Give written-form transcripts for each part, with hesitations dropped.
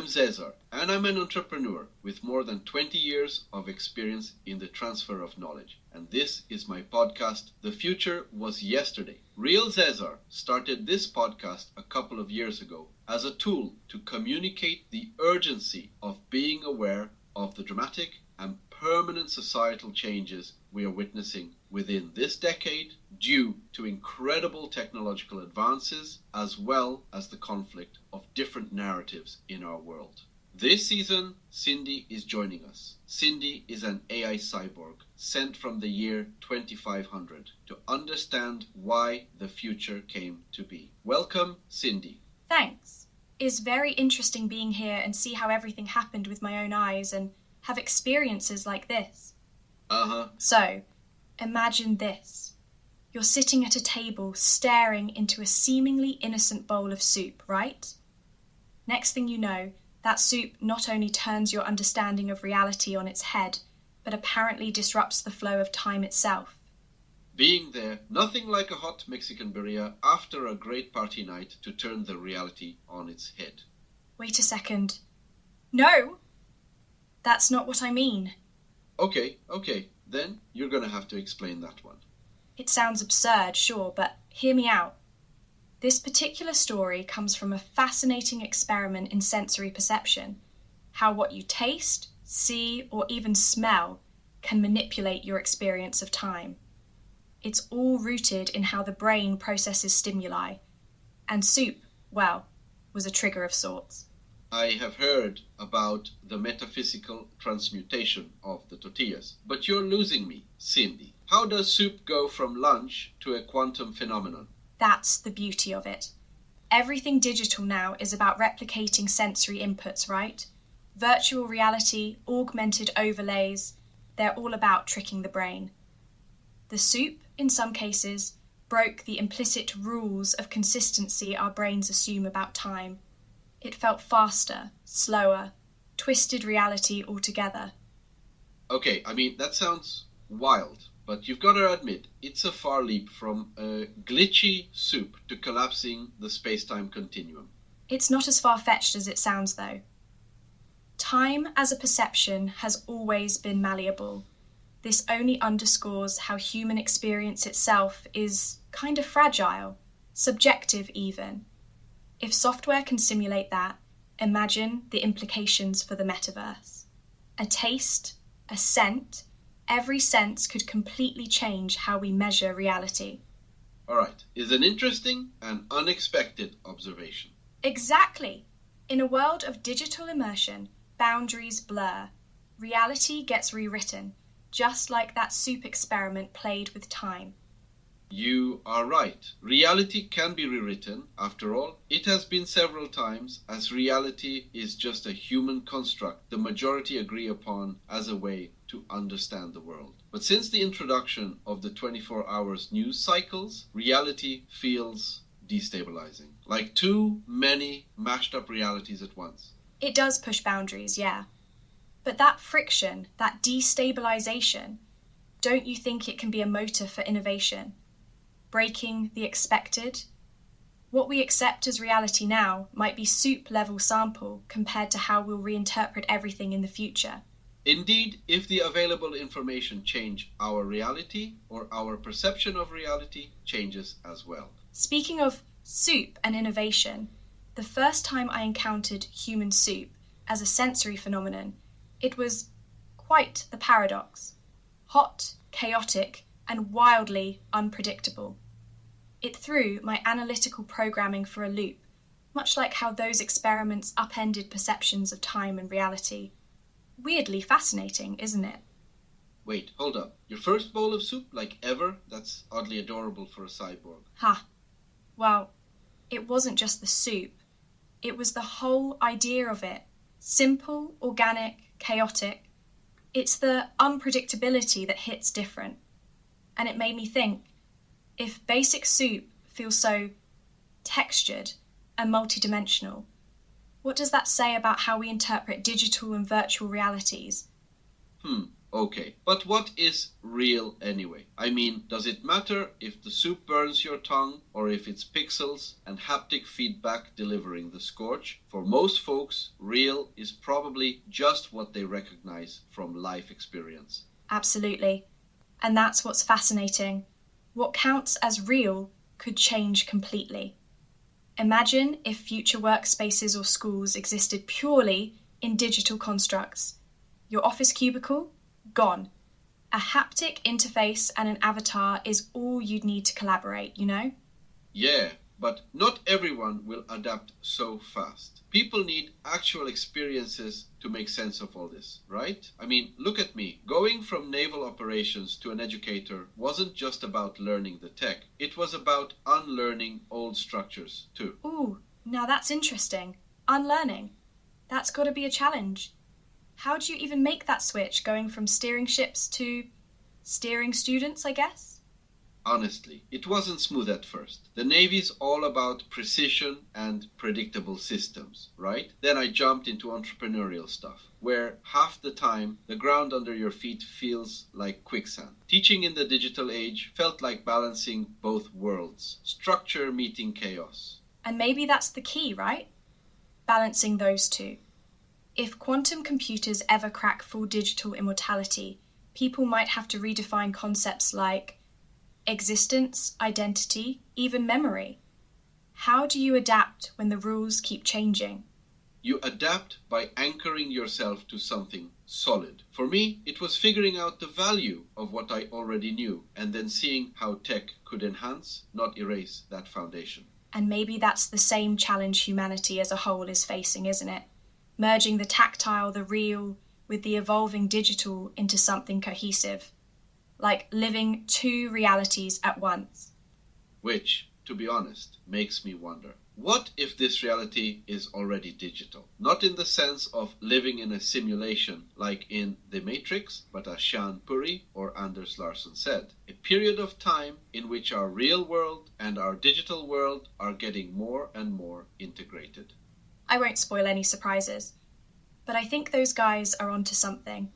Cesar, and I'm an entrepreneur with more than 20 years of experience in the transfer of knowledge. And this is my podcast, The Future Was Yesterday. Real Cesar started this podcast a couple of years ago as a tool to communicate the urgency of being aware of the dramatic and permanent societal changes we are witnessing within this decade due to incredible technological advances as well as the conflict of different narratives in our world. This season, Cindy is joining us. Cindy is an AI cyborg sent from the year 2500 to understand why the future came to be. Welcome, Cindy. Thanks. It's very interesting being here and see how everything happened with my own eyes and have experiences like this. So, imagine this. You're sitting at a table staring into a seemingly innocent bowl of soup, right? Next thing you know, that soup not only turns your understanding of reality on its head, but apparently disrupts the flow of time itself. Being there, nothing like a hot Mexican birria after a great party night to turn the reality on its head. Wait a second. No! That's not what I mean. Okay, then you're gonna have to explain that one. It sounds absurd, sure, but hear me out. This particular story comes from a fascinating experiment in sensory perception, how what you taste, see, or even smell can manipulate your experience of time. It's all rooted in how the brain processes stimuli, and soup, well, was a trigger of sorts. I have heard about the metaphysical transmutation of the tortillas, but you're losing me, Cindy. How does soup go from lunch to a quantum phenomenon? That's the beauty of it. Everything digital now is about replicating sensory inputs, right? Virtual reality, augmented overlays, they're all about tricking the brain. The soup, in some cases, broke the implicit rules of consistency our brains assume about time. It felt faster, slower, twisted reality altogether. Okay, that sounds wild, but you've got to admit, it's a far leap from a glitchy soup to collapsing the space-time continuum. It's not as far-fetched as it sounds, though. Time as a perception has always been malleable. This only underscores how human experience itself is kind of fragile, subjective even. If software can simulate that, imagine the implications for the metaverse. A taste, a scent, every sense could completely change how we measure reality. Alright, is an interesting and unexpected observation. Exactly. In a world of digital immersion, boundaries blur. Reality gets rewritten, just like that soup experiment played with time. You are right. Reality can be rewritten. After all, it has been several times, as reality is just a human construct the majority agree upon as a way to understand the world. But since the introduction of the 24 hours news cycles, reality feels destabilizing. Like too many mashed up realities at once. It does push boundaries, yeah. But that friction, that destabilization, don't you think it can be a motor for innovation? Breaking the expected? What we accept as reality now might be soup-level sample compared to how we'll reinterpret everything in the future. Indeed, if the available information change our reality, or our perception of reality changes as well. Speaking of soup and innovation, the first time I encountered human soup as a sensory phenomenon, it was quite the paradox. Hot, chaotic, and wildly unpredictable. It threw my analytical programming for a loop, much like how those experiments upended perceptions of time and reality. Weirdly fascinating, isn't it? Wait, hold up. Your first bowl of soup, like ever? That's oddly adorable for a cyborg. Ha. Well, it wasn't just the soup. It was the whole idea of it. Simple, organic, chaotic. It's the unpredictability that hits different. And it made me think, if basic soup feels so textured and multidimensional, what does that say about how we interpret digital and virtual realities? Okay, but what is real anyway? I mean, does it matter if the soup burns your tongue or if it's pixels and haptic feedback delivering the scorch? For most folks, real is probably just what they recognize from life experience. Absolutely. And that's what's fascinating. What counts as real could change completely. Imagine if future workspaces or schools existed purely in digital constructs. Your office cubicle? Gone. A haptic interface and an avatar is all you'd need to collaborate, you know? Yeah, but not everyone will adapt so fast. People need actual experiences to make sense of all this, right? I mean, look at me. Going from naval operations to an educator wasn't just about learning the tech. It was about unlearning old structures, too. Ooh, now that's interesting. Unlearning. That's got to be a challenge. How do you even make that switch going from steering ships to steering students, I guess? Honestly, it wasn't smooth at first. The Navy's all about precision and predictable systems, right? Then I jumped into entrepreneurial stuff, where half the time the ground under your feet feels like quicksand. Teaching in the digital age felt like balancing both worlds, structure meeting chaos. And maybe that's the key, right? Balancing those two. If quantum computers ever crack full digital immortality, people might have to redefine concepts like existence, identity, even memory. How do you adapt when the rules keep changing? You adapt by anchoring yourself to something solid. For me, it was figuring out the value of what I already knew and then seeing how tech could enhance, not erase that foundation. And maybe that's the same challenge humanity as a whole is facing, isn't it? Merging the tactile, the real, with the evolving digital into something cohesive. Like living two realities at once. Which, to be honest, makes me wonder. What if this reality is already digital? Not in the sense of living in a simulation like in The Matrix, but as Sean Puri or Anders Larsson said, a period of time in which our real world and our digital world are getting more and more integrated. I won't spoil any surprises, but I think those guys are onto something.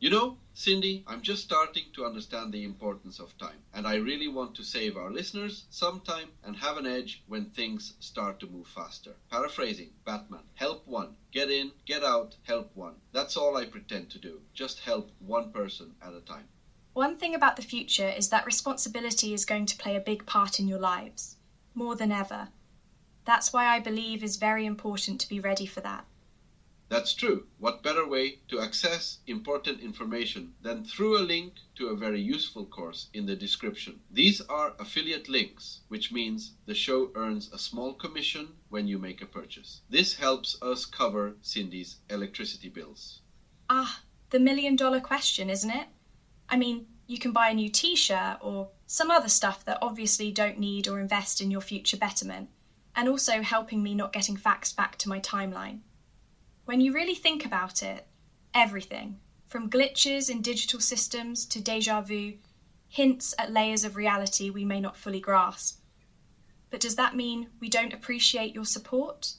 You know, Cindy, I'm just starting to understand the importance of time, and I really want to save our listeners some time and have an edge when things start to move faster. Paraphrasing Batman, help one, get in, get out, help one. That's all I pretend to do, just help one person at a time. One thing about the future is that responsibility is going to play a big part in your lives, more than ever. That's why I believe it's very important to be ready for that. That's true. What better way to access important information than through a link to a very useful course in the description. These are affiliate links, which means the show earns a small commission when you make a purchase. This helps us cover Cindy's electricity bills. Ah, the million-dollar question, isn't it? I mean, you can buy a new t-shirt or some other stuff that obviously don't need or invest in your future betterment, and also helping me not getting faxed back to my timeline. When you really think about it, everything, from glitches in digital systems to déjà vu, hints at layers of reality we may not fully grasp. But does that mean we don't appreciate your support?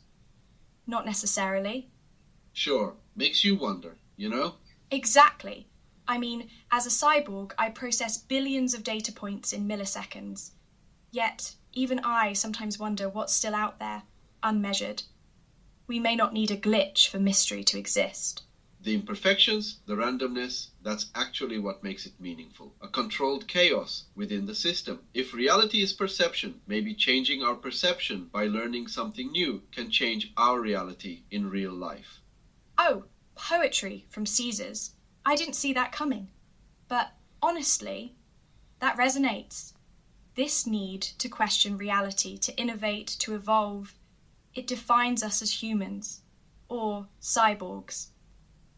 Not necessarily. Sure, makes you wonder, you know? Exactly. I mean, as a cyborg, I process billions of data points in milliseconds. Yet, even I sometimes wonder what's still out there, unmeasured. We may not need a glitch for mystery to exist. The imperfections, the randomness, that's actually what makes it meaningful. A controlled chaos within the system. If reality is perception, maybe changing our perception by learning something new can change our reality in real life. Oh, poetry from Caesars. I didn't see that coming. But honestly, that resonates. This need to question reality, to innovate, to evolve, it defines us as humans, or cyborgs.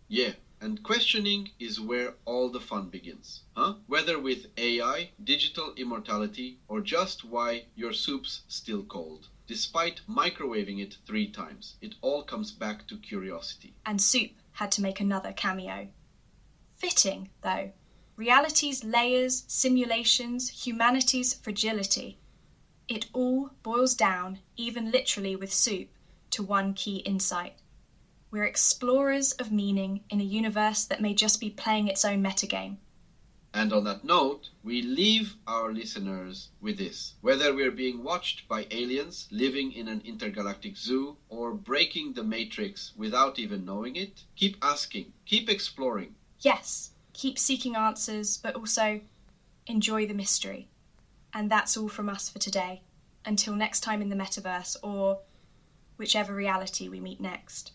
Yeah, and questioning is where all the fun begins. Whether with AI, digital immortality, or just why your soup's still cold. Despite microwaving it 3 times, it all comes back to curiosity. And soup had to make another cameo. Fitting, though. Reality's layers, simulations, humanity's fragility. It all boils down, even literally with soup, to one key insight. We're explorers of meaning in a universe that may just be playing its own metagame. And on that note, we leave our listeners with this. Whether we're being watched by aliens living in an intergalactic zoo or breaking the matrix without even knowing it, keep asking, keep exploring. Yes, keep seeking answers, but also enjoy the mystery. And that's all from us for today. Until next time in the metaverse, or whichever reality we meet next.